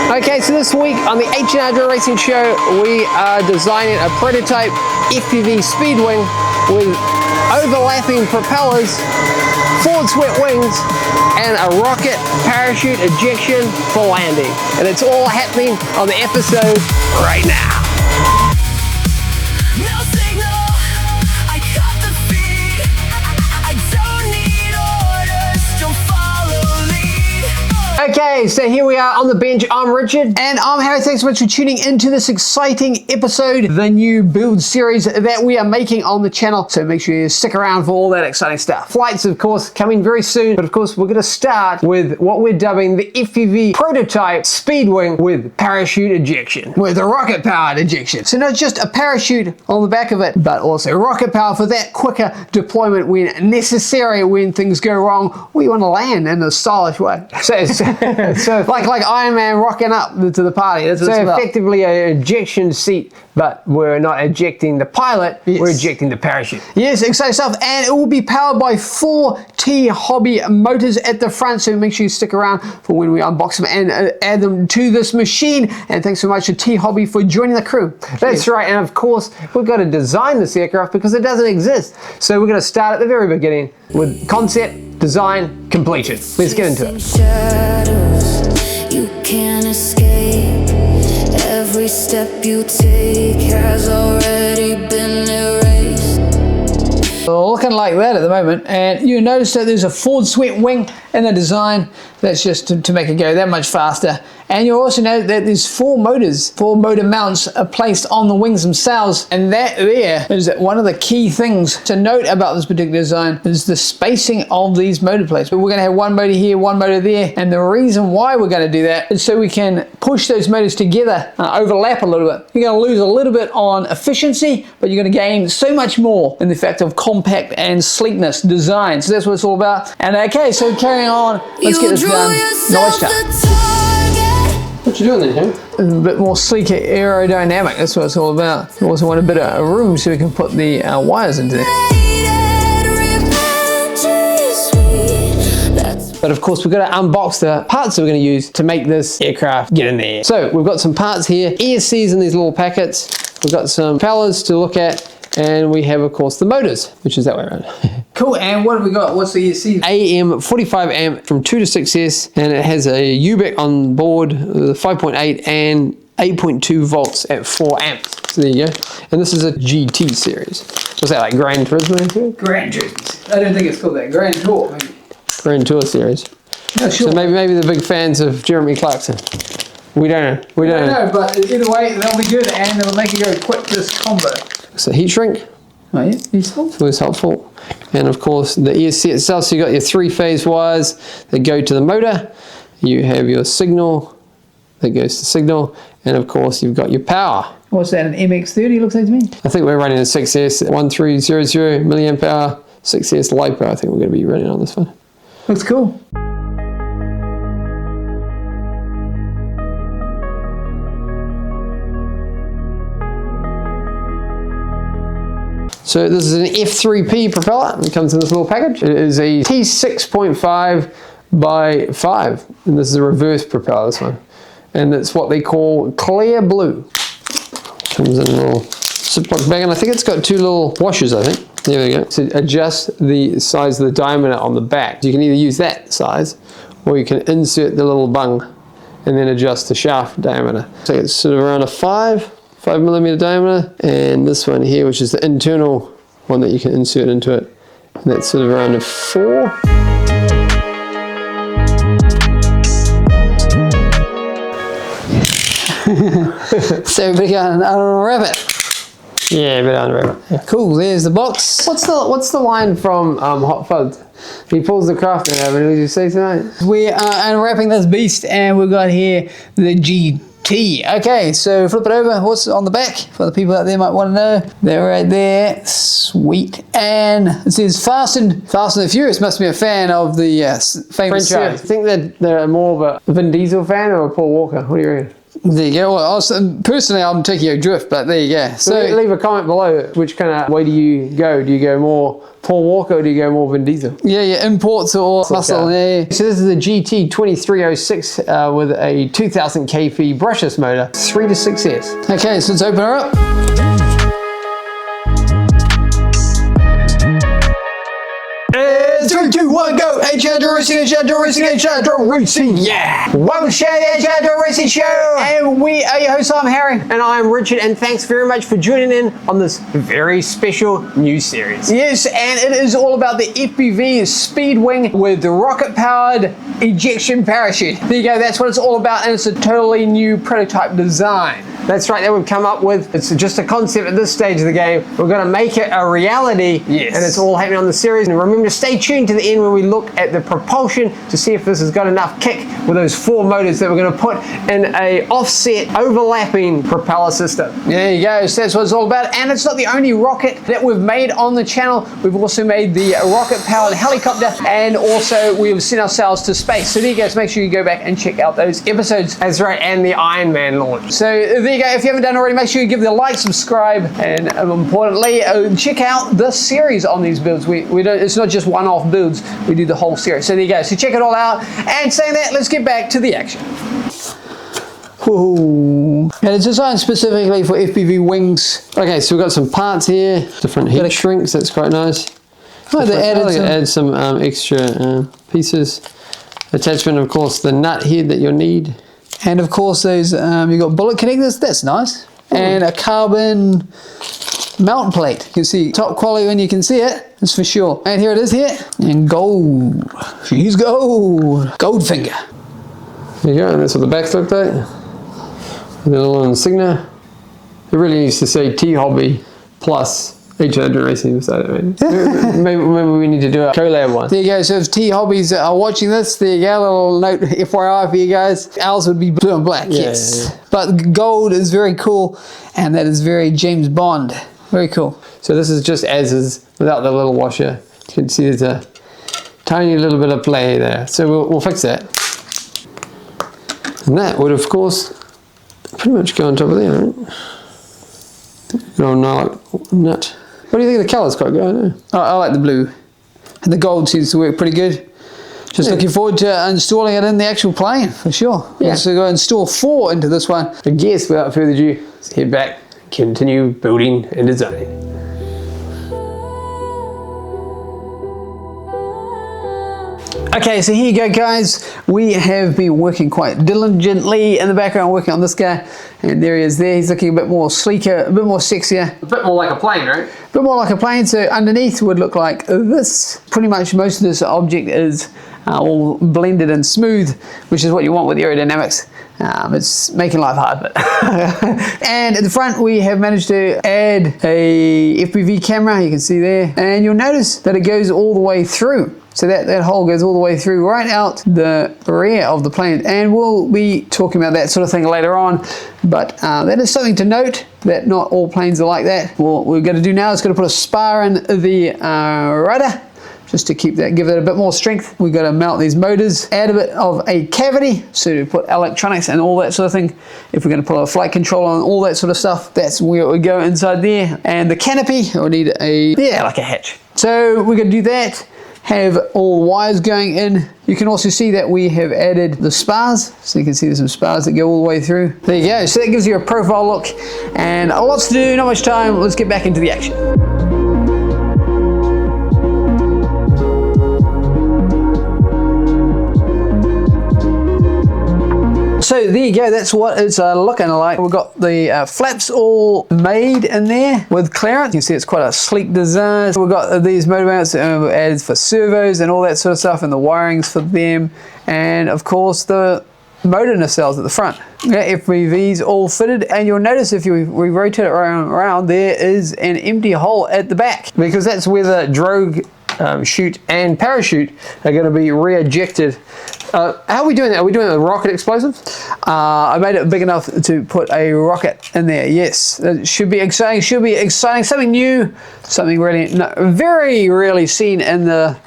Okay, so this week on the H&R Racing Show, we are designing a prototype FPV speed wing with overlapping propellers, forward swept wings, and a rocket parachute ejection for landing. And it's all happening on the episode right now. Okay, so here we are on the bench. I'm Richard. And I'm Harry. Thanks so much for tuning into this exciting episode, the new build series that we are making on the channel. So make sure you stick around for all that exciting stuff. Flights, of course, coming very soon. But of course, we're going to start with what we're dubbing the FPV Prototype Speed Wing with parachute ejection, with a rocket powered ejection. So not just a parachute on the back of it, but also rocket power for that quicker deployment when necessary, when things go wrong, or you want to land in a stylish way. So like Iron Man rocking up to the party. That's so effectively an ejection seat, but we're not ejecting the pilot, yes. We're ejecting the parachute. Yes, exciting stuff. And it will be powered by 4 T Hobby motors at the front, so make sure you stick around for when we unbox them and add them to this machine. And thanks so much to T Hobby for joining the crew. That's right, and of course, we've got to design this aircraft because it doesn't exist. So we're going to start at the very beginning with concept, design, completion. Let's get into it. Shadows, you can't escape. Every step you take has already been erased. Looking like that at the moment, and you notice that there's a forward swept wing in the design. That's just to make it go that much faster. And you'll also note that there's 4 motors, 4 motor mounts are placed on the wings themselves, and that there is one of the key things to note about this particular design is the spacing of these motor plates. But we're going to have one motor here, one motor there, and the reason why we're going to do that is so we can push those motors together, overlap a little bit. You're going to lose a little bit on efficiency, but you're going to gain so much more in the fact of compact and sleekness design. So that's what it's all about. And okay, so carrying on, let's get this done. Nice time. What you doing then, Tim? A bit more sleeker aerodynamic, that's what it's all about. We also want a bit of room so we can put the wires into there. But of course, we've got to unbox the parts that we're going to use to make this aircraft get in there. So we've got some parts here, ESCs in these little packets. We've got some propellers to look at. And we have, of course, the motors, which is that way around. Cool, and what have we got? What's the ESC? AM 45 amp from 2 to 6S, and it has a UBIC on board, 5.8 and 8.2 volts at 4 amps. So there you go. And this is a GT series. What's that, like Grand Turismo? Grand Turismo. I don't think it's called that. Grand Tour, maybe. Grand Tour series. No, sure. So maybe they're big fans of Jeremy Clarkson. We don't know. We don't know. But either way, they'll be good, and they'll make it go quick, this combo. So heat shrink. Oh yeah, useful. It's always helpful. And of course the ESC itself, so you got your 3-phase wires that go to the motor. You have your signal that goes to signal. And of course you've got your power. What's that, an MX30 looks like to me? I think we're running a 6S 1300 milliamp hour, 6S LiPo. I think we're going to be running on this one. Looks cool. So this is an F3P propeller. It comes in this little package. It is a T6.5 by 5. And this is a reverse propeller, this one. And it's what they call clear blue. Comes in a little Ziploc bag, and I think it's got 2 little washers, I think. There we go. To adjust the size of the diameter on the back. You can either use that size, or you can insert the little bung and then adjust the shaft diameter. So it's sort of around a 5 millimeter diameter, and this one here, which is the internal one that you can insert into it, and that's sort of around a 4. So we got an unwrap it. Yeah, a bit unwrap it. Yeah. Cool, there's the box. What's the line from Hot Fuzz? He pulls the craft in, what did you say tonight? We are unwrapping this beast, and we've got here the GT. Okay, so flip it over. What's on the back for the people out there might want to know? They're right there. Sweet. And it says Fast and the Furious. Must be a fan of the famous franchise. I think that they're more of a Vin Diesel fan or a Paul Walker. What do you reckon? There you go. Well, personally, I'm taking a drift, but there you go. So leave a comment below. Which kind of way do you go? Do you go more Paul Walker or do you go more Vin Diesel? Yeah, imports or muscle. Yeah. So this is the GT2306 with a 2000 kp brushless motor, 3 to 6S. Okay, so let's open her up. 3, 2, 1, go! Racing, yeah! Welcome to the Racing Show! And we are your hosts, I'm Harry. And I'm Richard, and thanks very much for joining in on this very special new series. Yes, and it is all about the FPV Speed Wing with the rocket-powered ejection parachute. There you go, that's what it's all about, and it's a totally new prototype design. That's right, that we've come up with. It's just a concept at this stage of the game. We're going to make it a reality, yes. And it's all happening on the series. And remember to stay tuned to the end when we look at the propulsion to see if this has got enough kick with those 4 motors that we're going to put in a offset, overlapping propeller system. There you go, so that's what it's all about. And it's not the only rocket that we've made on the channel. We've also made the rocket-powered helicopter, and also we've sent ourselves to space. So there you go, so make sure you go back and check out those episodes. That's right, and the Iron Man launch. So there you go, if you haven't done already, make sure you give the like, subscribe, and importantly, check out the series on these builds. We don't, it's not just one-off builds, we do the whole series. So there you go, so check it all out. And saying that, let's get back to the action. Whoa. And it's designed specifically for FPV wings. Okay, so we've got some parts here, different heat shrinks, that's quite nice. Oh, they added some extra pieces. Attachment, of course, the nut head that you'll need. And of course those, you've got bullet connectors, that's nice. And a carbon mount plate. You can see top quality when you can see it, that's for sure. And here it is here, and gold. She's gold. Goldfinger. There you go, and that's what the backs look like. With a little insignia. It really needs to say T-Hobby plus Ejection Racing beside it, maybe we need to do a collab one. There you go, so if T-Hobbies are watching this, there you go, a little note FYI for you guys. Ours would be blue and black, yes. Yeah. But gold is very cool, and that is very James Bond. Very cool. So this is just as is, without the little washer. You can see there's a tiny little bit of play there. So we'll fix that. And that would, of course, pretty much go on top of there, right? Nut. What do you think of the colours? Quite good, I know. I like the blue. And the gold seems to work pretty good. Just looking forward to installing it in the actual plane, for sure. Yeah. So go install 4 into this one. I guess, without further ado, let's head back, continue building and designing. Okay, so here you go, guys. We have been working quite diligently in the background, working on this guy. And there he is there. He's looking a bit more sleeker, a bit more sexier. A bit more like a plane, right? A bit more like a plane. So underneath would look like this. Pretty much most of this object is all blended and smooth, which is what you want with aerodynamics. It's making life hard, but and at the front we have managed to add a FPV camera, you can see there, and you'll notice that it goes all the way through. So that hole goes all the way through right out the rear of the plane, and we'll be talking about that sort of thing later on. But that is something to note, that not all planes are like that. What we're going to do now is going to put a spar in the rudder, just to keep that, give it a bit more strength. We've got to mount these motors, add a bit of a cavity, so to put electronics and all that sort of thing. If we're going to put a flight controller and all that sort of stuff, that's where we go inside there. And the canopy, we'll need like a hatch. So we're going to do that. Have all the wires going in. You can also see that we have added the spars, so you can see there's some spars that go all the way through. There you go, so that gives you a profile look, and lots to do, not much time. Let's get back into the action. So there you go, that's what it's looking like. We've got the flaps all made in there with clearance. You can see it's quite a sleek design. We've got these motor mounts added for servos and all that sort of stuff, and the wirings for them, and of course the motor nacelles at the front. Yeah, FPVs all fitted, and you'll notice if we rotate it around, there is an empty hole at the back, because that's where the drogue chute and parachute are going to be re-ejected. How are we doing that? Are we doing the rocket explosive? I made it big enough to put a rocket in there, yes. It should be exciting, something new, something really, very rarely seen in the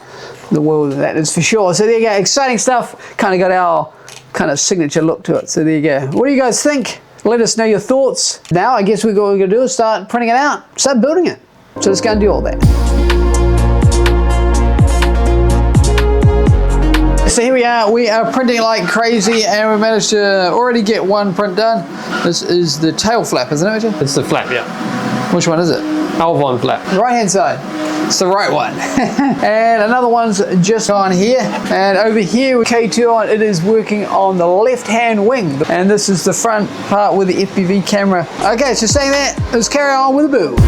world, that is for sure. So there you go, exciting stuff. Kind of got our kind of signature look to it. So there you go. What do you guys think? Let us know your thoughts. Now I guess what we're going to do is start printing it out, start building it. So let's go and do all that. So here we are printing like crazy, and we managed to already get one print done. This is the tail flap, isn't it, Richard? It's the flap, yeah. Which one is it? L1 flap. Right hand side. It's the right one. And another one's just on here. And over here with K2 on, it is working on the left hand wing. And this is the front part with the FPV camera. Okay, so saying that, let's carry on with the build.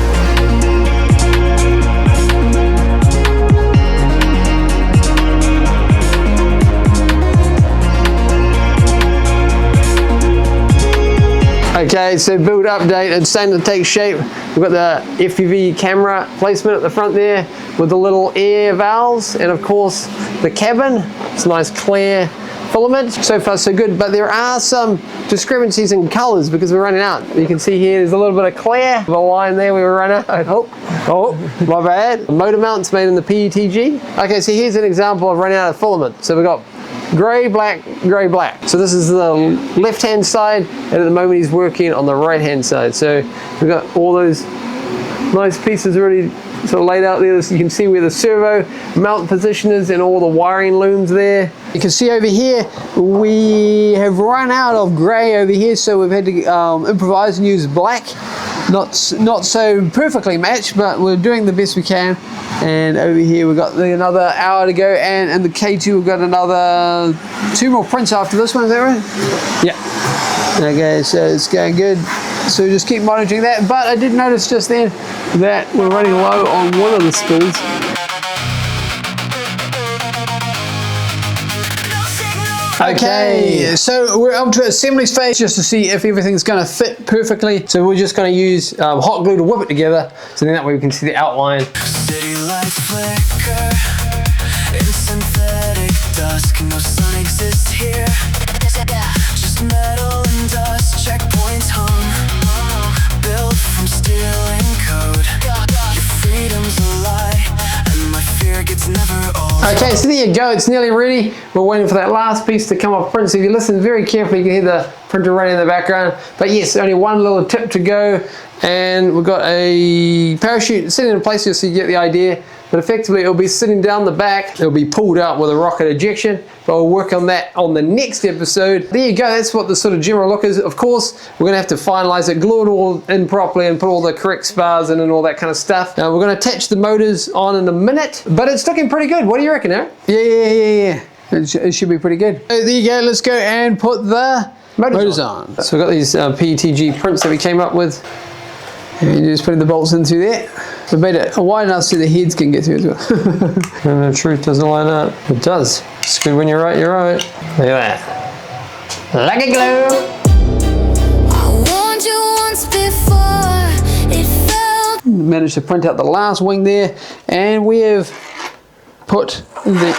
Okay, so build update, it's starting to take shape. We've got the FPV camera placement at the front there with the little air valves, and of course the cabin. It's a nice clear filament. So far so good, but there are some discrepancies in colors because we're running out. You can see here there's a little bit of clear, the line there we were running out. Oh, my bad. The motor mount's made in the PETG. Okay, so here's an example of running out of filament. So we've got grey, black, grey, black. So this is the left hand side, and at the moment he's working on the right hand side. So we've got all those nice pieces already sort of laid out there. So you can see where the servo mount position is and all the wiring looms there. You can see over here we have run out of grey over here, so we've had to improvise and use black. Not so perfectly matched, but we're doing the best we can. And over here we've got another hour to go, and in the K2 we've got another 2 more prints after this one, is that right? Yeah. Okay, so it's going good. So just keep monitoring that. But I did notice just then that we're running low on one of the spools. Okay, so we're up to assembly stage just to see if everything's going to fit perfectly. So we're just going to use hot glue to whip it together, so then that way we can see the outline. City lights flicker in synthetic dusk. No sun exists here. Just metal and dust. Checkpoints hung, built from steel and code. Your freedom's a lie, and my fear gets never old. Okay, so there you go, it's nearly ready. We're waiting for that last piece to come off print. So if you listen very carefully, you can hear the printer running in the background. But yes, only one little tip to go. And we've got a parachute sitting in place here, so you get the idea. But effectively it'll be sitting down the back. It'll be pulled out with a rocket ejection, but we'll work on that on the next episode. There you go, that's what the sort of general look is. Of course, we're gonna have to finalize it, glue it all in properly and put all the correct spars in and all that kind of stuff. Now we're gonna attach the motors on in a minute, but it's looking pretty good. What do you reckon, Eric? Yeah. It should be pretty good. So there you go, let's go and put the motors on. So we've got these PETG prints that we came up with. And you're just putting the bolts in through there. We made it wide enough so the heads can get through as well. And the truth doesn't line up. It does. It's good when you're right, you're right. Look at that. Like a glue. I warned you once before. It felt Managed to print out the last wing there, and we have put the...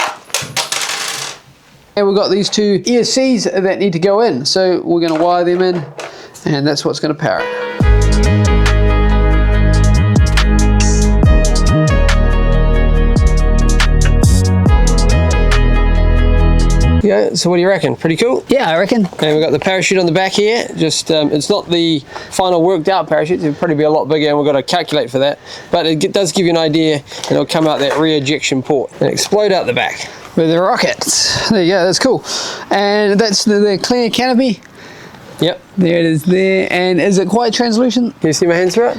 And we've got these 2 ESCs that need to go in. So we're going to wire them in, and that's what's going to power it. Yeah, so what do you reckon? Pretty cool? Yeah, I reckon. And we've got the parachute on the back here. Just, it's not the final worked out parachute. It'll probably be a lot bigger, and we've got to calculate for that. But it does give you an idea, and it'll come out that re-ejection port and explode out the back. With the rockets. There you go, that's cool. And that's the clear canopy. Yep. There it is there. And is it quite translucent? Can you see my hands through it?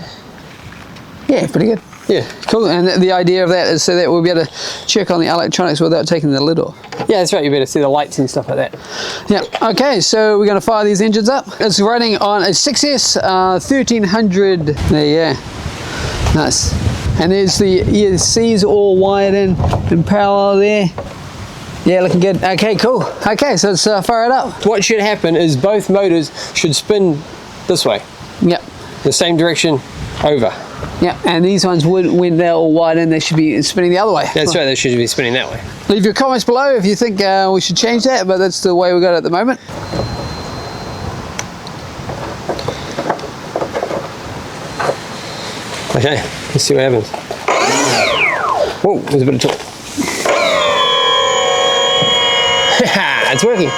Yeah, pretty good. Yeah. Cool, and the idea of that is so that we'll be able to check on the electronics without taking the lid off. Yeah, that's right, you better see the lights and stuff like that. Yeah, okay, so we're going to fire these engines up. It's running on a 6S 1300. There you go. Nice. And there's the ESCs all wired in parallel there. Yeah, looking good. Okay, cool. Okay, so let's fire it up. What should happen is both motors should spin this way. Yep. The same direction over. Yeah, and these ones when they're all wired in, they should be spinning the other way. That's right, they should be spinning that way. Leave your comments below if you think we should change that, but that's the way we got it at the moment. Okay, let's see what happens. Whoa, there's a bit of torque. It's working.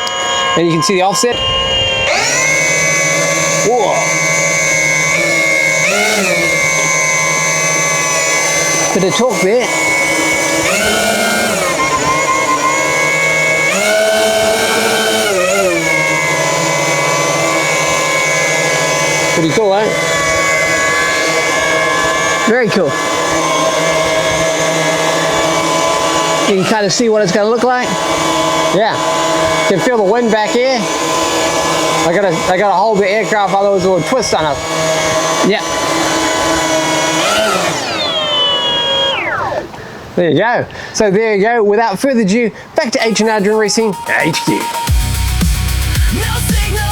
And you can see the offset. Whoa. Bit of torque there. Pretty cool, eh? Very cool. You can kind of see what it's going to look like. Yeah. You can feel the wind back here. I gotta hold the aircraft, otherwise it will twist on us. Yeah. There you go. So there you go. Without further ado, back to H&R Drone Racing HQ. No signal.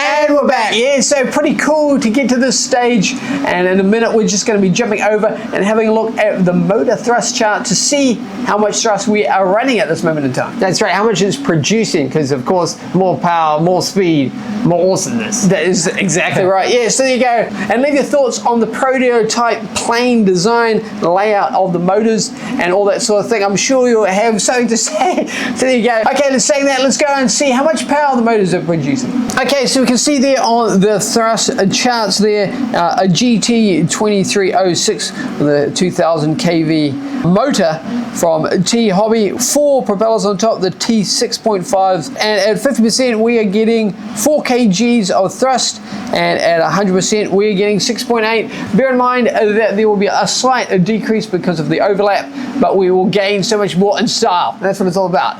And we're back. Yeah, so pretty cool to get to this stage. And in a minute, we're just going to be jumping over and having a look at the motor thrust chart to see how much thrust we are running at this moment in time. That's right, how much it's producing, because of course, more power, more speed, more awesomeness. That is exactly right. Yeah, so there you go. And leave your thoughts on the prototype plane design, the layout of the motors, and all that sort of thing. I'm sure you'll have something to say. So there you go. Okay, let's say that. Let's go and see how much power the motors are producing. Okay, so we can see there on the thrust charts there, a GT2306 with a 2000 kV motor from T Hobby, 4 propellers on top, the T6.5s, and at 50% we are getting 4 kgs of thrust, and at 100% we're getting 6.8. Bear in mind that there will be a slight decrease because of the overlap, but we will gain so much more in style. That's what it's all about.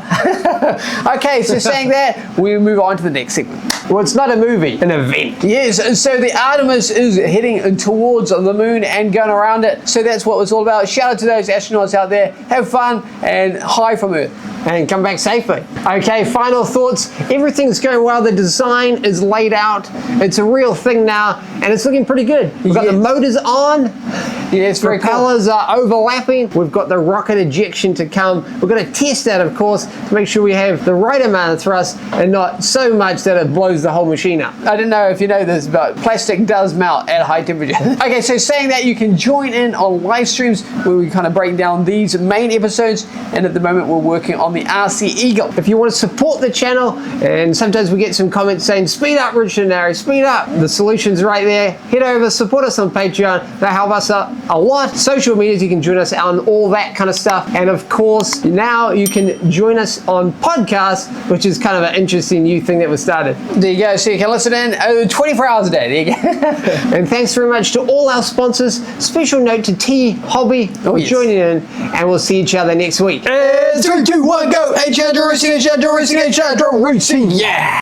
Okay, so saying that, we move on to the next segment. Well, it's not a movie, an event. Yes, so the Artemis is heading towards the moon and going around it. So that's what it's all about. Shout out to those astronauts out there. Have fun and hi from Earth. And come back safely. Okay, final thoughts. Everything's going well. The design is laid out. It's a real thing now, and it's looking pretty good. We've got the motors on. Yes, very cool. Propellers are overlapping. We've got the rocket ejection to come. We're going to test that, of course, to make sure we have the right amount of thrust and not so much that it blows the whole machine up. I don't know if you know this, but plastic does melt at high temperature. Okay, so saying that, you can join in on live streams where we kind of break down these main episodes, and at the moment we're working on the RC Eagle. If you want to support the channel, and sometimes we get some comments saying, speed up, Richard and Harry, speed up. The solution's right there. Head over, support us on Patreon. They help us out a lot. Social medias, you can join us on all that kind of stuff. And of course, now you can join us on podcasts, which is kind of an interesting new thing that was started. There you go, so you can listen in 24 hours a day. There you go. And thanks very much to all our sponsors. Special note to T Hobby for joining in, and we'll see each other next week. And 3, 2, 1, go! H&R Racing, H&R Racing, H&R Racing, yeah!